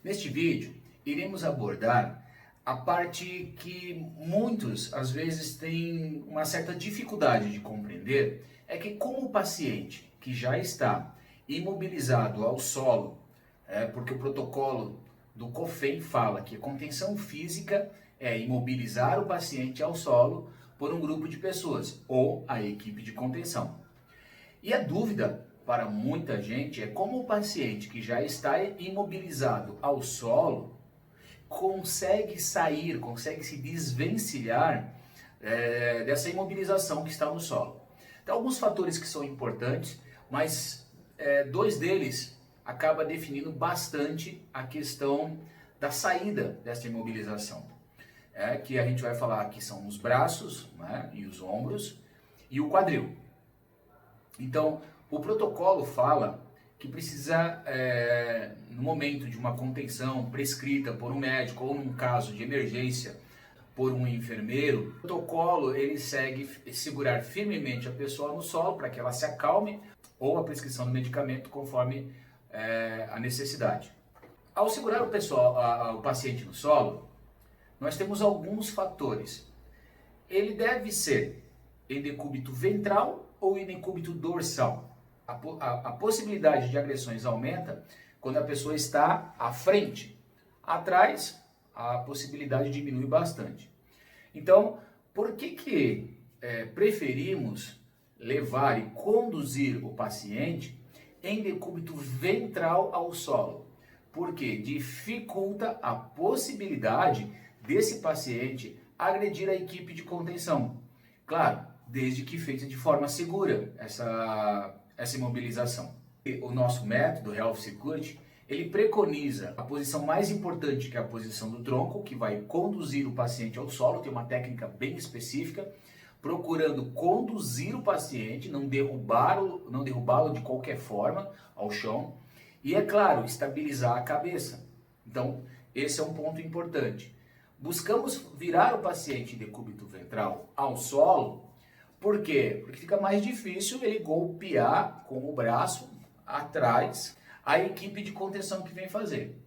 Neste vídeo, iremos abordar a parte que muitos, às vezes, têm uma certa dificuldade de compreender, é que como o paciente que já está imobilizado ao solo, porque o protocolo do COFEM fala que a contenção física é imobilizar o paciente ao solo por um grupo de pessoas, ou a equipe de contenção. E a dúvida para muita gente é como o paciente que já está imobilizado ao solo consegue sair, consegue se desvencilhar dessa imobilização que está no solo. Tem alguns fatores que são importantes, mas dois deles acabam definindo bastante a questão da saída dessa imobilização. Que a gente vai falar que são os braços, né, e os ombros e o quadril. Então, o protocolo fala que precisa, no momento de uma contenção prescrita por um médico ou num caso de emergência por um enfermeiro, o protocolo ele segue segurar firmemente a pessoa no solo para que ela se acalme ou a prescrição do medicamento conforme a necessidade. Ao segurar o paciente no solo, nós temos alguns fatores. Ele deve ser em decúbito ventral ou em decúbito dorsal. A possibilidade de agressões aumenta quando a pessoa está à frente. Atrás, a possibilidade diminui bastante. Então, por que preferimos levar e conduzir o paciente em decúbito ventral ao solo? Porque dificulta a possibilidade desse paciente agredir a equipe de contenção. Claro, desde que feita de forma segura essa imobilização. O nosso método, Health Security, ele preconiza a posição mais importante, que é a posição do tronco, que vai conduzir o paciente ao solo, tem uma técnica bem específica, procurando conduzir o paciente, não derrubá-lo de qualquer forma ao chão, e é claro, estabilizar a cabeça. Então, esse é um ponto importante. Buscamos virar o paciente de decúbito ventral ao solo. Por quê? Porque fica mais difícil ele golpear com o braço atrás a equipe de contenção que vem fazer.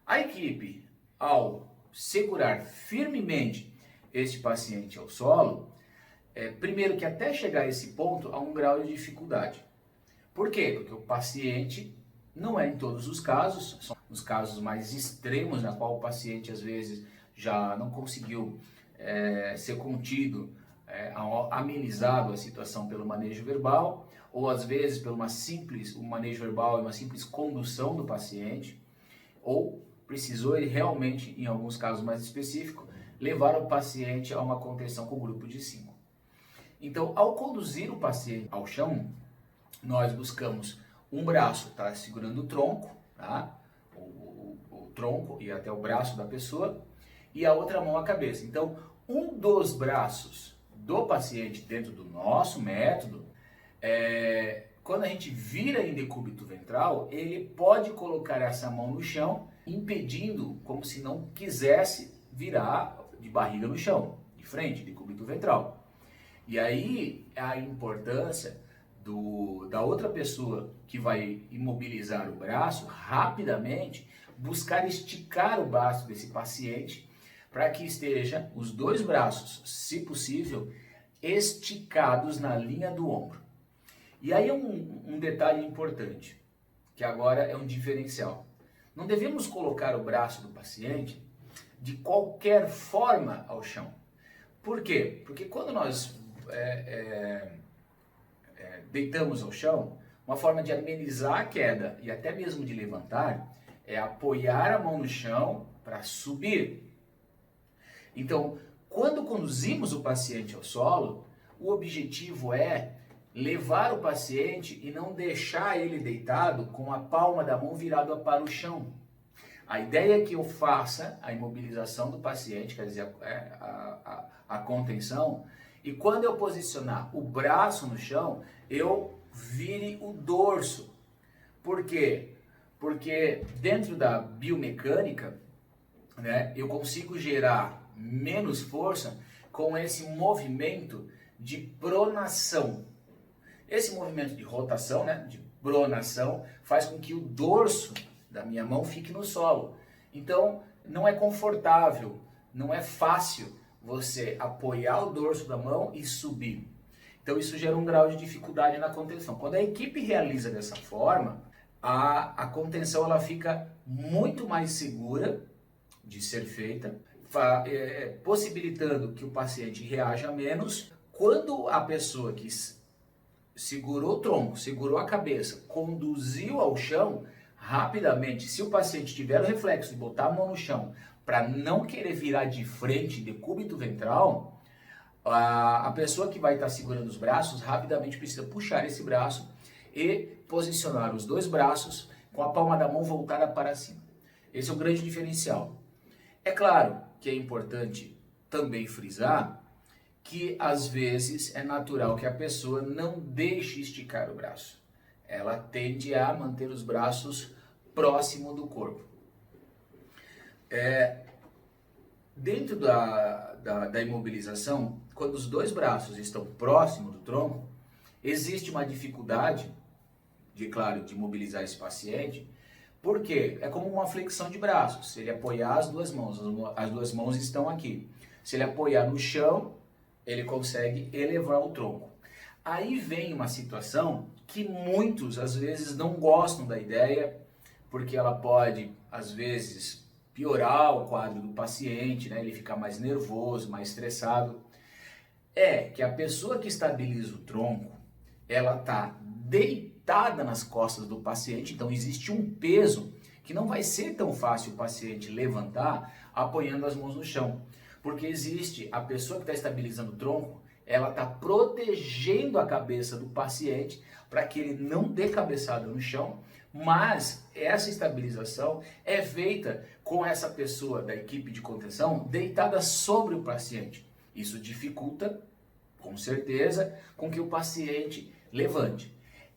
A equipe, ao segurar firmemente este paciente ao solo, primeiro que até chegar a esse ponto há um grau de dificuldade. Por quê? Porque o paciente, não é em todos os casos, são os casos mais extremos, na qual o paciente às vezes já não conseguiu ser contido, amenizado a situação pelo manejo verbal, ou às vezes pelo um manejo verbal e uma simples condução do paciente, ou precisou ele realmente, em alguns casos mais específicos, levar o paciente a uma contenção com grupo de 5. Então, ao conduzir o paciente ao chão, nós buscamos um braço tá segurando o tronco, tá? O tronco e até o braço da pessoa, e a outra mão a cabeça. Então, um dos braços do paciente dentro do nosso método, quando a gente vira em decúbito ventral, ele pode colocar essa mão no chão, impedindo, como se não quisesse virar de barriga no chão, de frente, decúbito ventral. E aí a importância da outra pessoa que vai imobilizar o braço, rapidamente buscar esticar o braço desse paciente, para que esteja os dois braços, se possível, esticados na linha do ombro. E aí um detalhe importante, que agora é um diferencial. Não devemos colocar o braço do paciente de qualquer forma ao chão. Por quê? Porque quando nós deitamos ao chão, uma forma de amenizar a queda e até mesmo de levantar é apoiar a mão no chão para subir. Então, quando conduzimos o paciente ao solo, o objetivo é levar o paciente e não deixar ele deitado com a palma da mão virada para o chão. A ideia é que eu faça a imobilização do paciente, quer dizer, a contenção, e quando eu posicionar o braço no chão, eu vire o dorso. Por quê? Porque dentro da biomecânica, né, eu consigo gerar menos força com esse movimento de pronação. Esse movimento de rotação, né, de pronação, faz com que o dorso da minha mão fique no solo. Então, não é confortável, não é fácil você apoiar o dorso da mão e subir. Então, isso gera um grau de dificuldade na contenção. Quando a equipe realiza dessa forma, a contenção ela fica muito mais segura de ser feita, possibilitando que o paciente reaja menos. Quando a pessoa que segurou o tronco, segurou a cabeça, conduziu ao chão, rapidamente, se o paciente tiver o reflexo de botar a mão no chão para não querer virar de frente de decúbito ventral, a pessoa que vai estar segurando os braços rapidamente precisa puxar esse braço e posicionar os dois braços com a palma da mão voltada para cima. Esse é o grande diferencial. É claro que é importante também frisar que às vezes é natural que a pessoa não deixe esticar o braço. Ela tende a manter os braços próximo do corpo. Dentro da imobilização, quando os dois braços estão próximos do tronco, existe uma dificuldade, de mobilizar esse paciente, porque é como uma flexão de braços. Se ele apoiar as duas mãos estão aqui. Se ele apoiar no chão, ele consegue elevar o tronco. Aí vem uma situação que muitos, às vezes, não gostam da ideia, porque ela pode, às vezes, piorar o quadro do paciente, né? Ele ficar mais nervoso, mais estressado. É que a pessoa que estabiliza o tronco, ela está deitada nas costas do paciente, então existe um peso que não vai ser tão fácil o paciente levantar apoiando as mãos no chão. Porque existe a pessoa que está estabilizando o tronco, ela está protegendo a cabeça do paciente para que ele não dê cabeçada no chão, mas essa estabilização é feita com essa pessoa da equipe de contenção deitada sobre o paciente. Isso dificulta, com certeza, com que o paciente levante.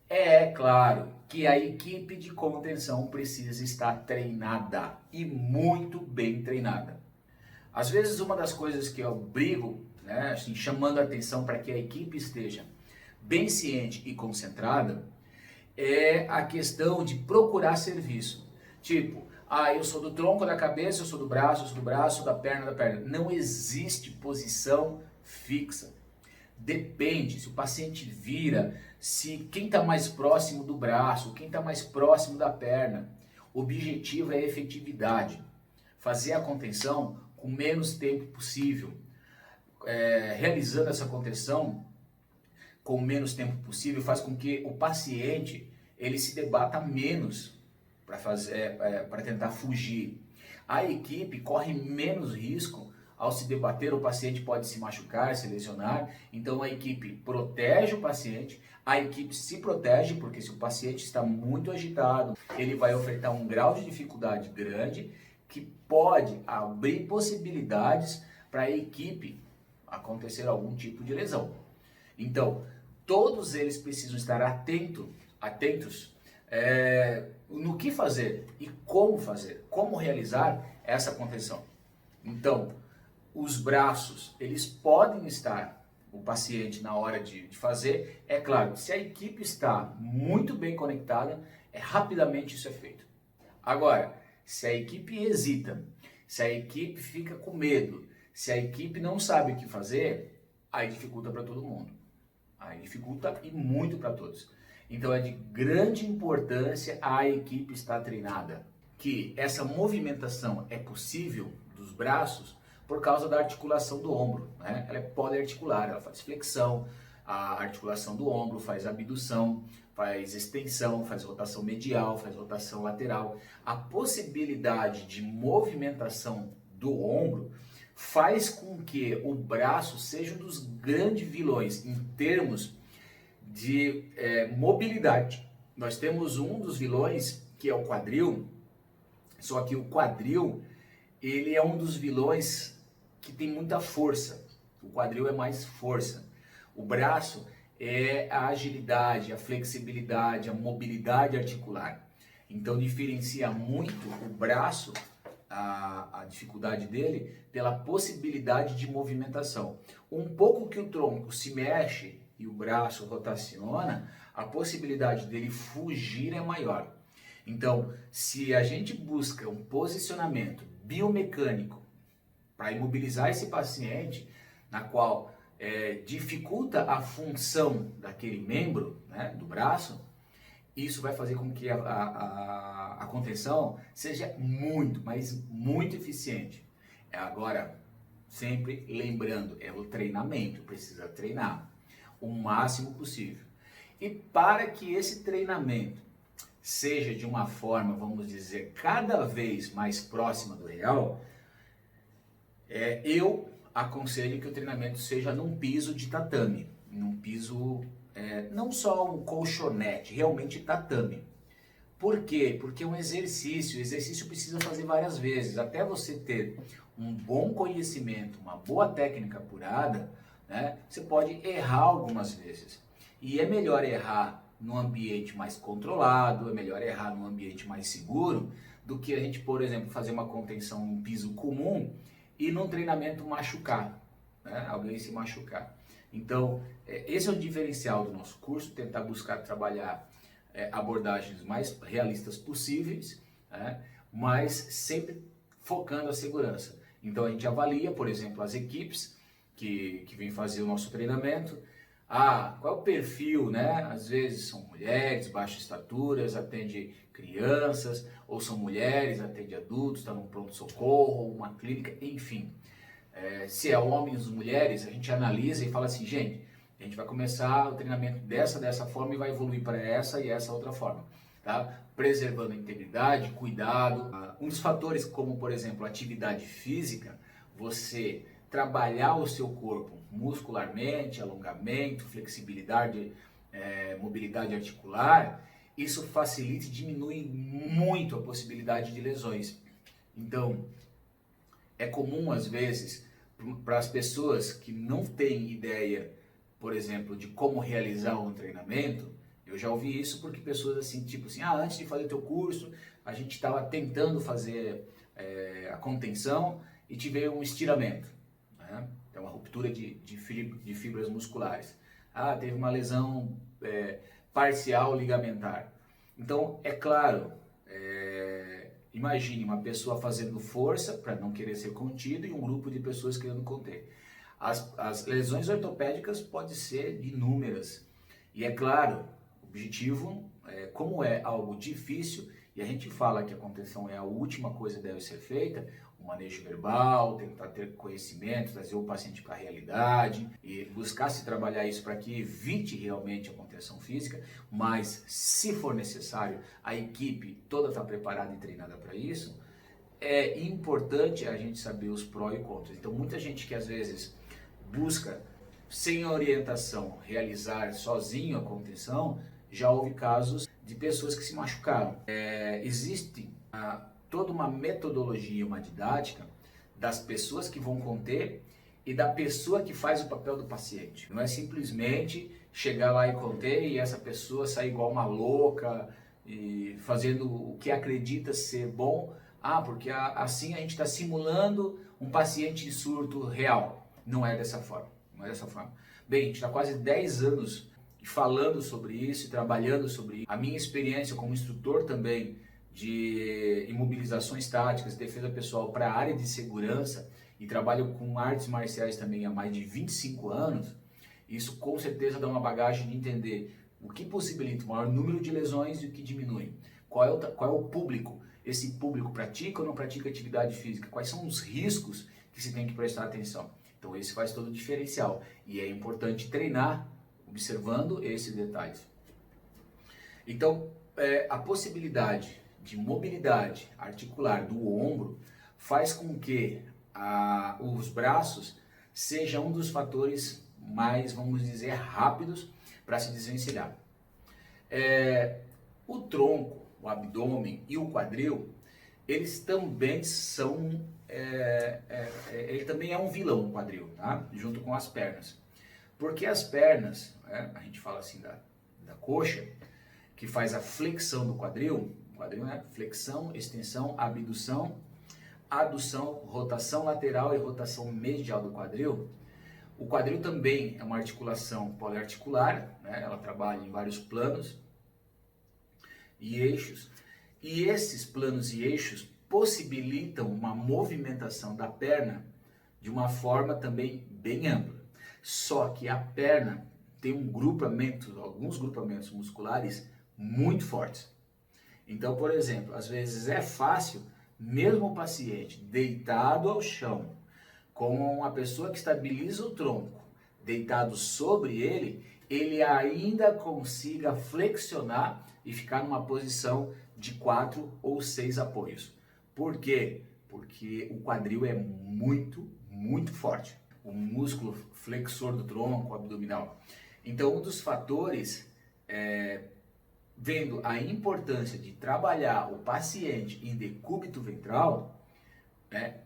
É claro que a equipe de contenção precisa estar treinada e muito bem treinada. Às vezes uma das coisas que eu brigo, né, assim, chamando a atenção para que a equipe esteja bem ciente e concentrada, é a questão de procurar serviço. Tipo, eu sou do tronco da cabeça, eu sou do braço, sou da perna, da perna. Não existe posição fixa. Depende, se o paciente vira, se quem está mais próximo do braço, quem está mais próximo da perna. O objetivo é a efetividade. Fazer a contenção com menos tempo possível. Realizando essa contenção com menos tempo possível faz com que o paciente ele se debata menos para tentar fugir. A equipe corre menos risco ao se debater, o paciente pode se machucar, se lesionar, então a equipe protege o paciente, a equipe se protege porque se o paciente está muito agitado, ele vai ofertar um grau de dificuldade grande que pode abrir possibilidades para a equipe acontecer algum tipo de lesão. Então, todos eles precisam estar atentos no que fazer e como realizar essa contenção. Então, os braços, eles podem estar, o paciente na hora de fazer, é claro, se a equipe está muito bem conectada, rapidamente isso é feito. Agora, se a equipe hesita, se a equipe fica com medo, se a equipe não sabe o que fazer, aí dificulta para todo mundo. Aí dificulta e muito para todos. Então é de grande importância a equipe estar treinada. Que essa movimentação é possível dos braços por causa da articulação do ombro, né? Ela é poliarticular, ela faz flexão, a articulação do ombro, faz abdução, faz extensão, faz rotação medial, faz rotação lateral. A possibilidade de movimentação do ombro faz com que o braço seja um dos grandes vilões em termos de mobilidade. Nós temos um dos vilões que é o quadril, só que o quadril ele é um dos vilões que tem muita força. O quadril é mais força. O braço é a agilidade, a flexibilidade, a mobilidade articular. Então diferencia muito o braço, a dificuldade dele, pela possibilidade de movimentação. Um pouco que o tronco se mexe e o braço rotaciona, a possibilidade dele fugir é maior. Então, se a gente busca um posicionamento biomecânico para imobilizar esse paciente, na qual dificulta a função daquele membro, né, do braço, isso vai fazer com que a contenção seja muito, mas muito eficiente. Agora, sempre lembrando, é o treinamento, precisa treinar o máximo possível. E para que esse treinamento seja de uma forma, vamos dizer, cada vez mais próxima do real, eu aconselho que o treinamento seja num piso de tatame, num piso, não só um colchonete, realmente tatame. Por quê? Porque o exercício precisa fazer várias vezes, até você ter um bom conhecimento, uma boa técnica apurada, né, você pode errar algumas vezes. E é melhor errar num ambiente mais controlado, é melhor errar num ambiente mais seguro, do que a gente, por exemplo, fazer uma contenção em piso comum e num treinamento machucar, né, alguém se machucar. Então, esse é o diferencial do nosso curso, tentar buscar trabalhar abordagens mais realistas possíveis, né, mas sempre focando a segurança. Então a gente avalia, por exemplo, as equipes que vêm fazer o nosso treinamento. Qual é o perfil, né? Às vezes são mulheres, baixas estaturas, atende crianças, ou são mulheres, atende adultos, está num pronto-socorro, uma clínica, enfim. Se é homens ou mulheres, a gente analisa e fala assim, gente, a gente vai começar o treinamento dessa forma e vai evoluir para essa e essa outra forma, tá? Preservando a integridade, cuidado. Um dos fatores como, por exemplo, atividade física, você trabalhar o seu corpo muscularmente, alongamento, flexibilidade, mobilidade articular, isso facilita e diminui muito a possibilidade de lesões. Então, é comum às vezes para as pessoas que não têm ideia, por exemplo, de como realizar um treinamento, eu já ouvi isso porque pessoas assim, tipo assim, antes de fazer o teu curso, a gente estava tentando fazer a contenção e tive um estiramento, né? Então, uma ruptura de fibras musculares. Teve uma lesão parcial ligamentar. Então, é claro, imagine uma pessoa fazendo força para não querer ser contido e um grupo de pessoas querendo conter. As lesões ortopédicas podem ser inúmeras. E é claro, o objetivo, como é algo difícil, e a gente fala que a contenção é a última coisa que deve ser feita, o manejo verbal, tentar ter conhecimento, trazer o paciente para a realidade e buscar se trabalhar isso para que evite realmente a contenção física, mas se for necessário, a equipe toda está preparada e treinada para isso. É importante a gente saber os prós e contras. Então, muita gente que às vezes busca, sem orientação, realizar sozinho a contenção, já houve casos de pessoas que se machucaram. Existe toda uma metodologia, uma didática das pessoas que vão conter e da pessoa que faz o papel do paciente. Não é simplesmente chegar lá e conter e essa pessoa sair igual uma louca e fazendo o que acredita ser bom, porque assim a gente está simulando um paciente de surto real. Não é dessa forma, não é dessa forma. Bem, a gente está quase 10 anos falando sobre isso e trabalhando sobre isso. A minha experiência como instrutor também de imobilizações táticas, defesa pessoal para a área de segurança e trabalho com artes marciais também há mais de 25 anos, isso com certeza dá uma bagagem de entender o que possibilita o maior número de lesões e o que diminui. Qual é o público? Esse público pratica ou não pratica atividade física? Quais são os riscos que se tem que prestar atenção? Então esse faz todo o diferencial e é importante treinar observando esses detalhes. Então, a possibilidade de mobilidade articular do ombro faz com que os braços sejam um dos fatores mais, vamos dizer, rápidos para se desvencilhar. O tronco, o abdômen e o quadril, eles também são, ele também é um vilão, o quadril, tá? Junto com as pernas. Porque as pernas, a gente fala assim da coxa, que faz a flexão do quadril, flexão, extensão, abdução, adução, rotação lateral e rotação medial do quadril. O quadril também é uma articulação poliarticular, ela trabalha em vários planos e eixos, E esses planos e eixos possibilitam uma movimentação da perna de uma forma também bem ampla. Só que a perna tem alguns grupamentos musculares muito fortes. Então, por exemplo, às vezes é fácil, mesmo o paciente deitado ao chão, com uma pessoa que estabiliza o tronco, deitado sobre ele, ele ainda consiga flexionar e ficar numa posição de 4 ou 6 apoios. Por quê? Porque o quadril é muito forte. O músculo flexor do tronco abdominal. Então, um dos fatores vendo a importância de trabalhar o paciente em decúbito ventral, né,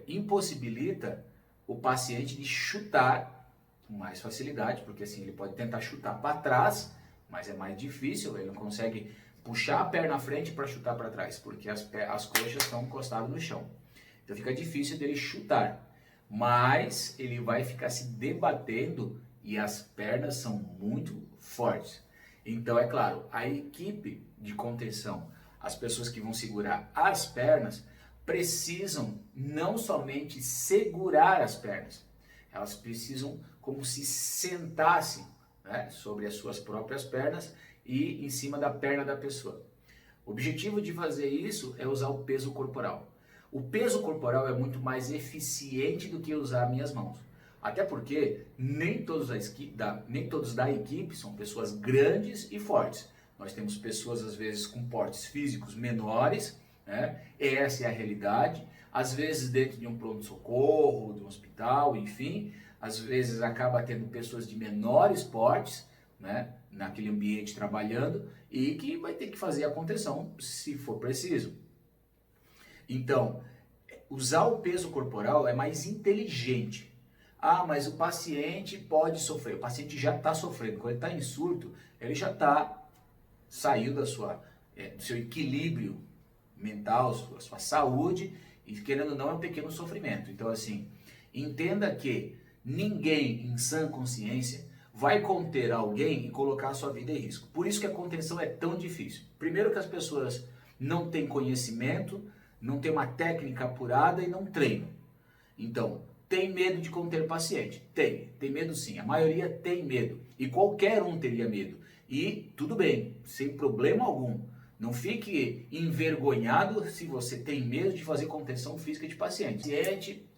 impossibilita o paciente de chutar com mais facilidade, porque assim ele pode tentar chutar para trás, mas é mais difícil, ele não consegue puxar a perna à frente para chutar para trás, porque as coxas estão encostadas no chão. Então fica difícil dele chutar, mas ele vai ficar se debatendo e as pernas são muito fortes. Então, é claro, a equipe de contenção, as pessoas que vão segurar as pernas, precisam não somente segurar as pernas, elas precisam como se sentassem, né, sobre as suas próprias pernas e em cima da perna da pessoa. O objetivo de fazer isso é usar o peso corporal. O peso corporal é muito mais eficiente do que usar minhas mãos. Até porque nem todos da equipe são pessoas grandes e fortes. Nós temos pessoas, às vezes, com portes físicos menores, né? Essa é a realidade. Às vezes, dentro de um pronto-socorro, de um hospital, enfim, às vezes acaba tendo pessoas de menores portes, né? Naquele ambiente trabalhando e que vai ter que fazer a contenção se for preciso. Então, usar o peso corporal é mais inteligente. Ah, mas o paciente pode sofrer. O paciente já está sofrendo. Quando ele está em surto, ele já saiu do seu equilíbrio mental, sua saúde, e querendo ou não é um pequeno sofrimento. Então, assim, entenda que ninguém em sã consciência vai conter alguém e colocar a sua vida em risco. Por isso que a contenção é tão difícil. Primeiro que as pessoas não têm conhecimento, não têm uma técnica apurada e não treinam. Então, tem medo de conter paciente? Tem medo sim. A maioria tem medo. E qualquer um teria medo. E tudo bem, sem problema algum. Não fique envergonhado se você tem medo de fazer contenção física de paciente. Paciente,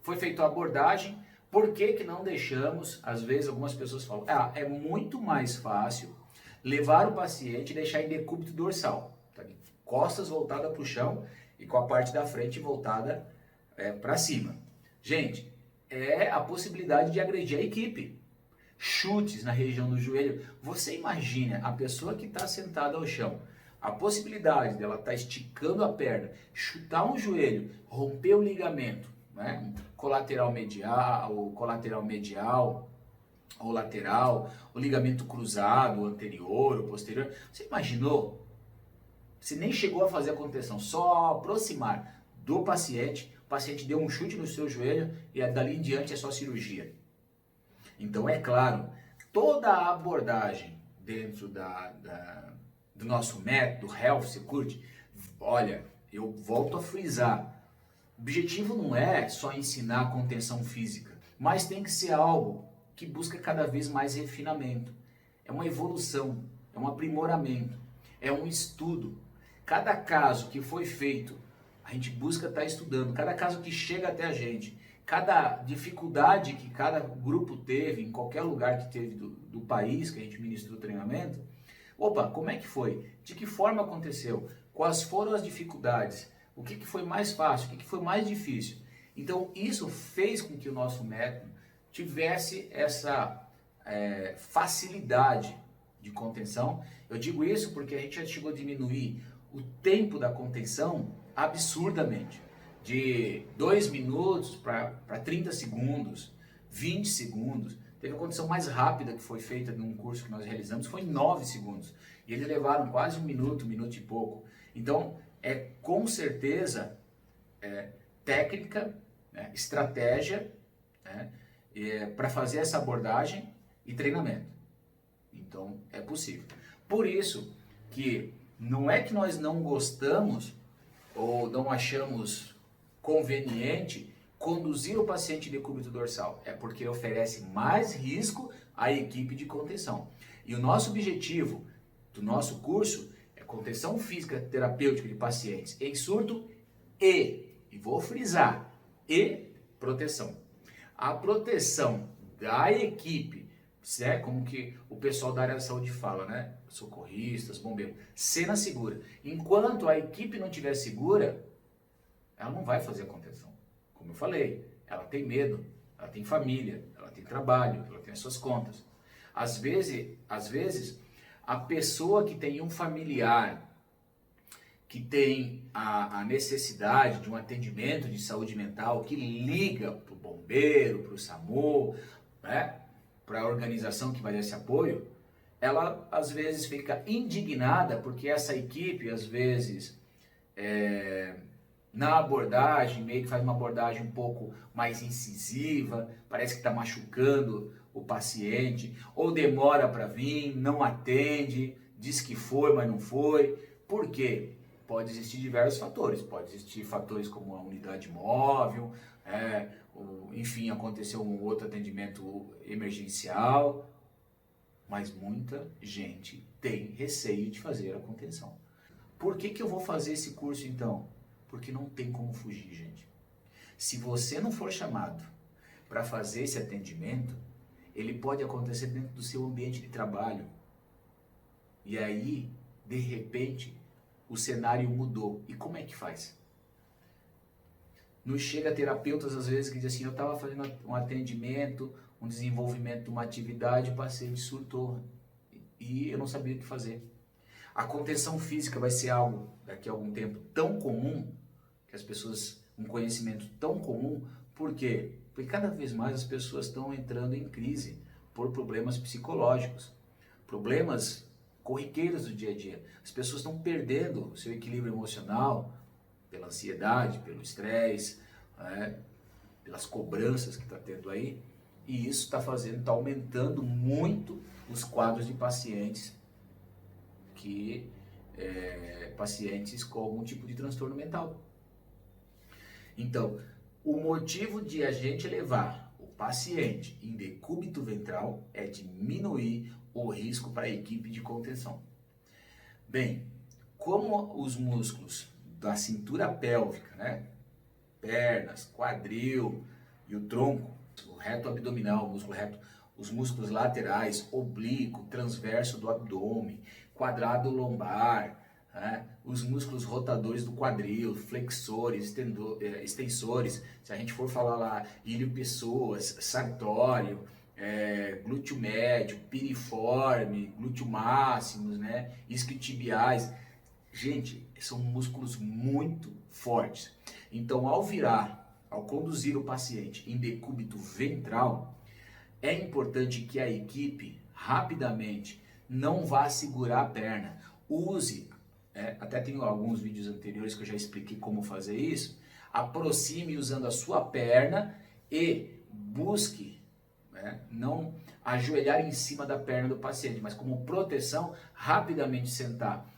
foi feita a abordagem, por que não deixamos? Às vezes algumas pessoas falam, é muito mais fácil levar o paciente e deixar em decúbito dorsal. Tá? Costas voltadas para o chão e com a parte da frente voltada para cima. Gente, é a possibilidade de agredir a equipe. Chutes na região do joelho. Você imagina a pessoa que está sentada ao chão, a possibilidade dela estar esticando a perna, chutar um joelho, romper o ligamento, né? Colateral medial, ou lateral, o ligamento cruzado, o anterior, o posterior. Você imaginou? Você nem chegou a fazer a contenção, só aproximar do paciente, o paciente deu um chute no seu joelho e dali em diante é só cirurgia. Então, é claro, toda a abordagem dentro do nosso método Health Security, olha, eu volto a frisar, o objetivo não é só ensinar a contenção física, mas tem que ser algo que busca cada vez mais refinamento. É uma evolução, é um aprimoramento, é um estudo. Cada caso que foi feito, a gente busca estar estudando, cada caso que chega até a gente, cada dificuldade que cada grupo teve, em qualquer lugar que teve do país que a gente ministrou o treinamento, como é que foi? De que forma aconteceu? Quais foram as dificuldades? O que foi mais fácil? O que foi mais difícil? Então, isso fez com que o nosso método tivesse essa facilidade de contenção. Eu digo isso porque a gente já chegou a diminuir o tempo da contenção absurdamente. De 2 minutos para 30 segundos, 20 segundos. Teve a condição mais rápida que foi feita num curso que nós realizamos, foi em 9 segundos. E eles levaram quase um minuto e pouco. Então, com certeza técnica, estratégia, para fazer essa abordagem e treinamento. Então, é possível. Por isso, que não é que nós não gostamos ou não achamos conveniente conduzir o paciente de decúbito dorsal, é porque ele oferece mais risco à equipe de contenção. E o nosso objetivo do nosso curso é contenção física terapêutica de pacientes em surto e vou frisar, e proteção. A proteção da equipe, como que o pessoal da área da saúde fala, né? Socorristas, bombeiros, cena segura. Enquanto a equipe não estiver segura, ela não vai fazer a contenção. Como eu falei, ela tem medo, ela tem família, ela tem trabalho, ela tem as suas contas. Às vezes a pessoa que tem um familiar que tem a necessidade de um atendimento de saúde mental, que liga para o bombeiro, para o SAMU, né, para a organização que vai dar esse apoio, ela às vezes fica indignada porque essa equipe, às vezes, na abordagem, meio que faz uma abordagem um pouco mais incisiva, parece que está machucando o paciente, ou demora para vir, não atende, diz que foi, mas não foi. Por quê? Pode existir diversos fatores, pode existir fatores como a unidade móvel, enfim, aconteceu um outro atendimento emergencial, mas muita gente tem receio de fazer a contenção. Por que eu vou fazer esse curso então? Porque não tem como fugir, gente. Se você não for chamado para fazer esse atendimento, ele pode acontecer dentro do seu ambiente de trabalho. E aí, de repente, o cenário mudou. E como é que faz? Nos chega terapeutas às vezes que dizem assim, eu estava fazendo um atendimento, um desenvolvimento de uma atividade, o paciente surtou e eu não sabia o que fazer. A contenção física vai ser algo, daqui a algum tempo, tão comum, que as pessoas, um conhecimento tão comum, por quê? Porque cada vez mais as pessoas estão entrando em crise por problemas psicológicos, problemas corriqueiros do dia a dia. As pessoas estão perdendo o seu equilíbrio emocional pela ansiedade, pelo estresse, pelas cobranças que está tendo aí, e isso está aumentando muito os quadros de pacientes pacientes com algum tipo de transtorno mental. Então, o motivo de a gente levar o paciente em decúbito ventral é diminuir o risco para a equipe de contenção. Bem, como os músculos da cintura pélvica, né, pernas, quadril e o tronco, o reto abdominal, o músculo reto, os músculos laterais, oblíquo, transverso do abdômen, quadrado lombar, os músculos rotadores do quadril, flexores, extensores, se a gente for falar lá, ilio-pessoas, sartório, glúteo médio, piriforme, glúteo máximos, né, isquiotibiais. Gente, são músculos muito fortes. Então, ao conduzir o paciente em decúbito ventral, é importante que a equipe rapidamente não vá segurar a perna. Use, até tenho alguns vídeos anteriores que eu já expliquei como fazer isso, aproxime usando a sua perna e busque não ajoelhar em cima da perna do paciente, mas como proteção, rapidamente sentar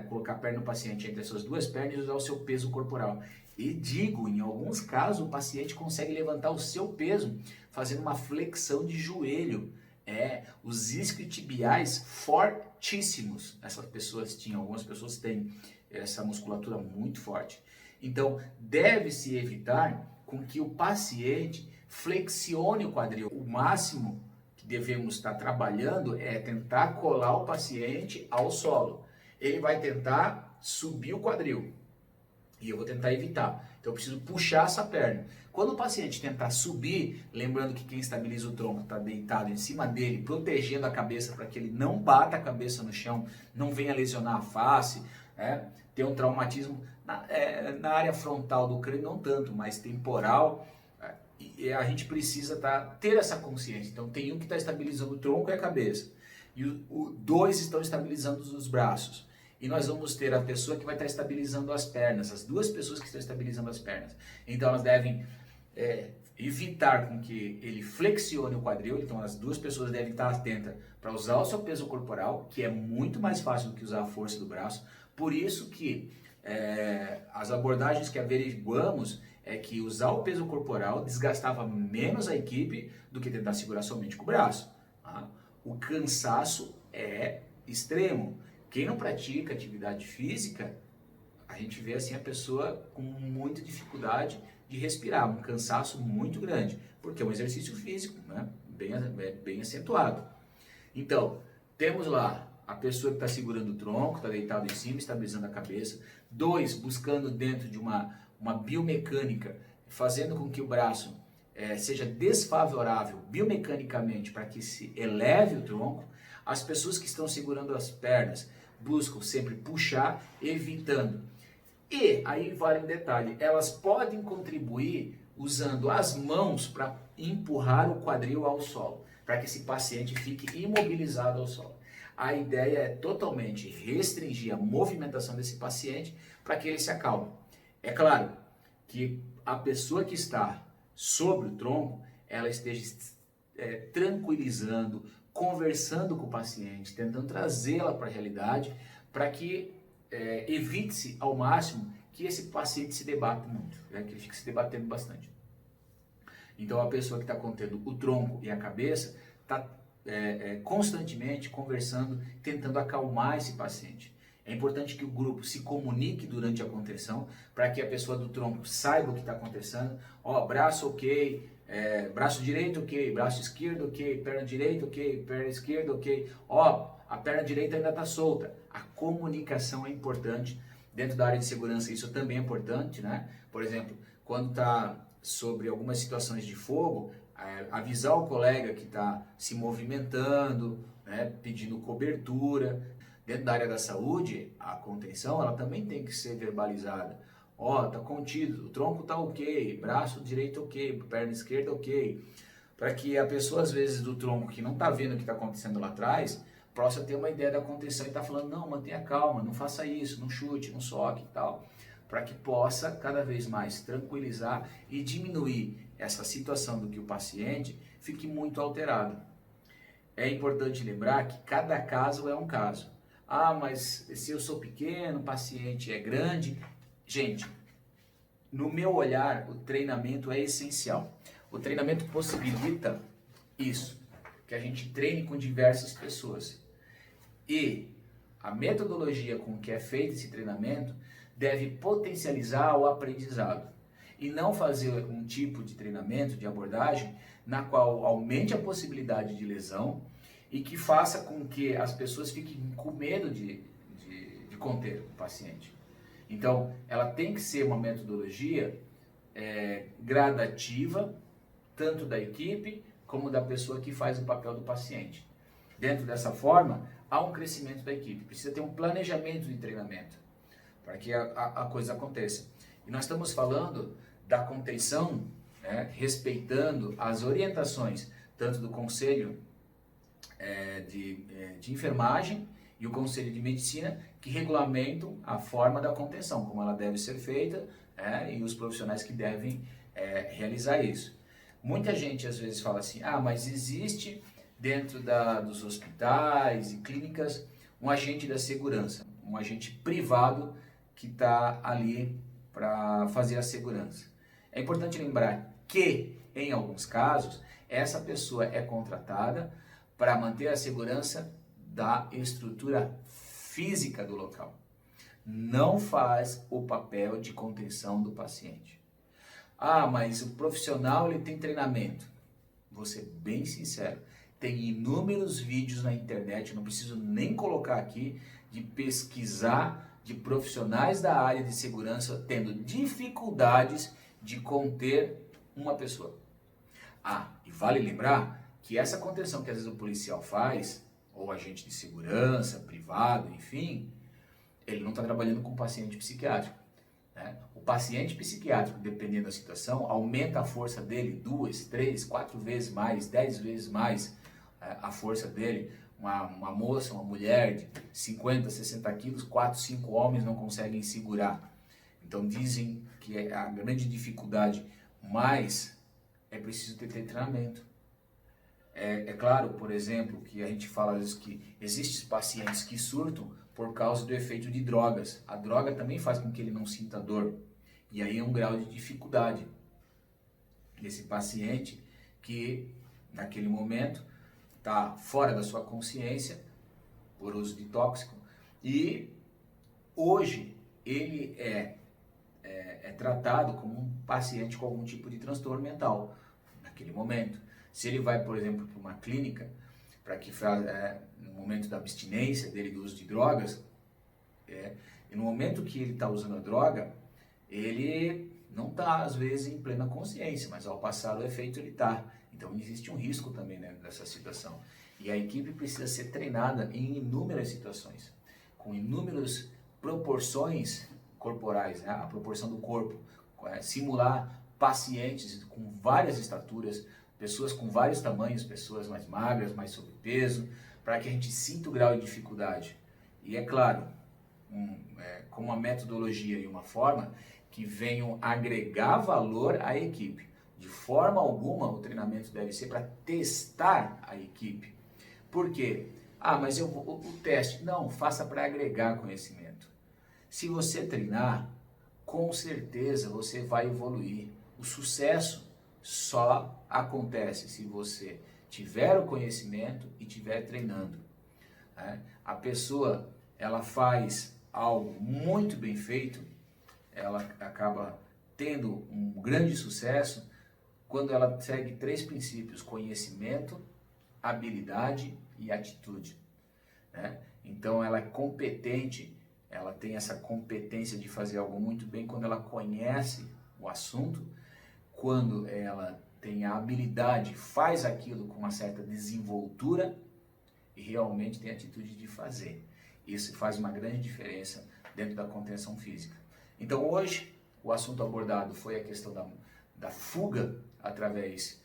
colocar a perna do paciente entre as suas duas pernas e usar o seu peso corporal. E digo, em alguns casos, o paciente consegue levantar o seu peso fazendo uma flexão de joelho. Os isquiotibiais fortíssimos. Algumas pessoas têm essa musculatura muito forte. Então, deve-se evitar com que o paciente flexione o quadril. O máximo que devemos estar trabalhando é tentar colar o paciente ao solo. Ele vai tentar subir o quadril e eu vou tentar evitar. Então eu preciso puxar essa perna. Quando o paciente tentar subir, lembrando que quem estabiliza o tronco está deitado em cima dele, protegendo a cabeça para que ele não bata a cabeça no chão, não venha lesionar a face, ter um traumatismo na área frontal do crânio, não tanto, mas temporal. E a gente precisa ter essa consciência. Então tem um que está estabilizando o tronco e a cabeça. E dois estão estabilizando os braços. E nós vamos ter a pessoa que vai estar estabilizando as pernas, as duas pessoas que estão estabilizando as pernas. Então elas devem evitar com que ele flexione o quadril. Então as duas pessoas devem estar atentas para usar o seu peso corporal, que é muito mais fácil do que usar a força do braço. Por isso que as abordagens que averiguamos é que usar o peso corporal desgastava menos a equipe do que tentar segurar somente com o braço. Tá? O cansaço é extremo. Quem não pratica atividade física, a gente vê assim a pessoa com muita dificuldade de respirar, um cansaço muito grande, porque é um exercício físico, né? bem acentuado. Então, temos lá a pessoa que está segurando o tronco, está deitado em cima, estabilizando a cabeça. 2, buscando dentro de uma biomecânica, fazendo com que o braço seja desfavorável biomecanicamente para que se eleve o tronco. As pessoas que estão segurando as pernas buscam sempre puxar, evitando. E aí vale um detalhe, elas podem contribuir usando as mãos para empurrar o quadril ao solo, para que esse paciente fique imobilizado ao solo. A ideia é totalmente restringir a movimentação desse paciente para que ele se acalme. É claro que a pessoa que está sobre o tronco, ela esteja tranquilizando, conversando com o paciente, tentando trazê-la para a realidade, para que evite-se ao máximo que esse paciente se debata muito, né? Que ele fique se debatendo bastante. Então a pessoa que está contendo o tronco e a cabeça está constantemente conversando, tentando acalmar esse paciente. É importante que o grupo se comunique durante a contenção, para que a pessoa do tronco saiba o que está acontecendo. Ó, braço ok, braço direito ok, braço esquerdo ok, perna direita ok, perna esquerda ok. Ó, a perna direita ainda está solta. A comunicação é importante. Dentro da área de segurança isso também é importante, né? Por exemplo, quando está sobre algumas situações de fogo, avisar o colega que está se movimentando, né, pedindo cobertura. Dentro da área da saúde, a contenção ela também tem que ser verbalizada. Ó, tá contido, o tronco tá ok, braço direito ok, perna esquerda ok. Para que a pessoa, às vezes, do tronco que não está vendo o que está acontecendo lá atrás, possa ter uma ideia da contenção e tá falando, não, mantenha calma, não faça isso, não chute, não soque e tal. Para que possa cada vez mais tranquilizar e diminuir essa situação do que o paciente fique muito alterado. É importante lembrar que cada caso é um caso. Ah, mas se eu sou pequeno, o paciente é grande. Gente, no meu olhar, o treinamento é essencial. O treinamento possibilita isso, que a gente treine com diversas pessoas. E a metodologia com que é feito esse treinamento deve potencializar o aprendizado. E não fazer um tipo de treinamento, de abordagem, na qual aumente a possibilidade de lesão e que faça com que as pessoas fiquem com medo de conter o paciente. Então, ela tem que ser uma metodologia gradativa, tanto da equipe como da pessoa que faz o papel do paciente. Dentro dessa forma, há um crescimento da equipe. Precisa ter um planejamento de treinamento para que a coisa aconteça. E nós estamos falando da contenção, né, respeitando as orientações, tanto do Conselho de Enfermagem e o Conselho de Medicina, que regulamentam a forma da contenção, como ela deve ser feita, e os profissionais que devem realizar isso. Muita gente às vezes fala assim, mas existe dentro dos hospitais e clínicas um agente da segurança, um agente privado que está ali para fazer a segurança. É importante lembrar que, em alguns casos, essa pessoa é contratada para manter a segurança da estrutura física do local. Não faz o papel de contenção do paciente. Mas o profissional ele tem treinamento. Vou ser bem sincero, tem inúmeros vídeos na internet, não preciso nem colocar aqui, de pesquisar de profissionais da área de segurança tendo dificuldades de conter uma pessoa. E vale lembrar que essa contenção que às vezes o policial faz, ou agente de segurança, privado, enfim, ele não está trabalhando com paciente psiquiátrico. Né? O paciente psiquiátrico, dependendo da situação, aumenta a força dele 2, 3, 4 vezes mais, 10 vezes mais a força dele. Uma moça, uma mulher de 50, 60 quilos, 4, 5 homens não conseguem segurar. Então dizem que a grande dificuldade mais é preciso ter treinamento. É claro, por exemplo, que a gente fala às vezes que existem pacientes que surtam por causa do efeito de drogas. A droga também faz com que ele não sinta dor. E aí é um grau de dificuldade desse paciente que, naquele momento, está fora da sua consciência por uso de tóxico. E hoje ele é tratado como um paciente com algum tipo de transtorno mental, naquele momento. Se ele vai, por exemplo, para uma clínica, para que no momento da abstinência dele do uso de drogas, e no momento que ele está usando a droga, ele não está, às vezes, em plena consciência, mas ao passar o efeito ele está. Então existe um risco também, né, dessa situação. E a equipe precisa ser treinada em inúmeras situações, com inúmeras proporções corporais, né, a proporção do corpo, simular pacientes com várias estaturas, pessoas com vários tamanhos, pessoas mais magras, mais sobrepeso, para que a gente sinta o grau de dificuldade. E é claro, com uma metodologia e uma forma que venham agregar valor à equipe. De forma alguma o treinamento deve ser para testar a equipe. Por quê? Mas o teste. Não, faça para agregar conhecimento. Se você treinar, com certeza você vai evoluir. O sucesso só acontece se você tiver o conhecimento e estiver treinando. A pessoa, ela faz algo muito bem feito, ela acaba tendo um grande sucesso quando ela segue 3 princípios: conhecimento, habilidade e atitude. Então ela é competente, ela tem essa competência de fazer algo muito bem quando ela conhece o assunto, quando ela tem a habilidade, faz aquilo com uma certa desenvoltura e realmente tem a atitude de fazer. Isso faz uma grande diferença dentro da contenção física. Então hoje o assunto abordado foi a questão da fuga através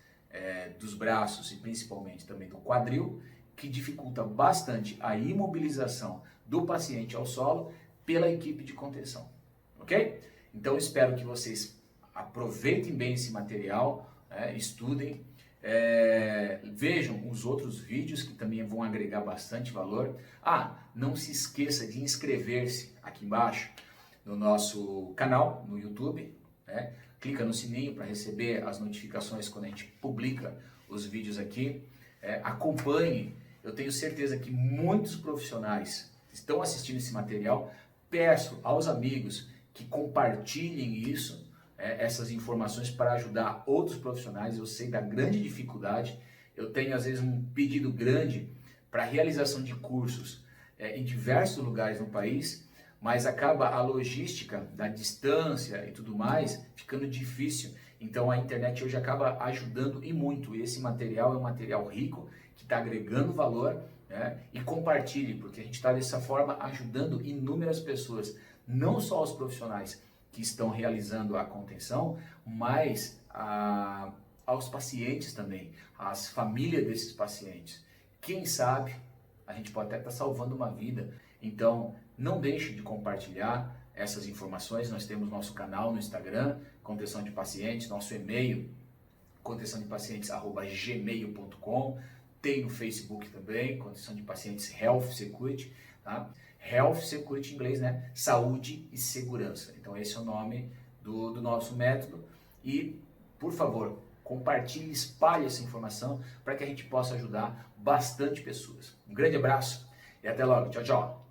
dos braços e principalmente também do quadril, que dificulta bastante a imobilização do paciente ao solo pela equipe de contenção, ok? Então espero que vocês aproveitem bem esse material, estudem, vejam os outros vídeos que também vão agregar bastante valor. Não se esqueça de inscrever-se aqui embaixo no nosso canal no YouTube, clica no sininho para receber as notificações quando a gente publica os vídeos aqui, acompanhe. Eu tenho certeza que muitos profissionais estão assistindo esse material. Peço aos amigos que compartilhem isso, essas informações, para ajudar outros profissionais. Eu sei da grande dificuldade, eu tenho às vezes um pedido grande para realização de cursos em diversos lugares no país, mas acaba a logística da distância e tudo mais ficando difícil. Então a internet hoje acaba ajudando e muito. Esse material é um material rico, que está agregando valor, e compartilhe, porque a gente está dessa forma ajudando inúmeras pessoas, não só os profissionais que estão realizando a contenção, mas aos pacientes também, às famílias desses pacientes. Quem sabe a gente pode até estar salvando uma vida. Então não deixe de compartilhar essas informações. Nós temos nosso canal no Instagram, Contenção de Pacientes, nosso e-mail, contençãodepacientes@gmail.com, tem no Facebook também, Contenção de Pacientes Health Security, tá? Health Security em inglês, né? Saúde e segurança. Então esse é o nome do nosso método. E, por favor, compartilhe, espalhe essa informação para que a gente possa ajudar bastante pessoas. Um grande abraço e até logo. Tchau, tchau.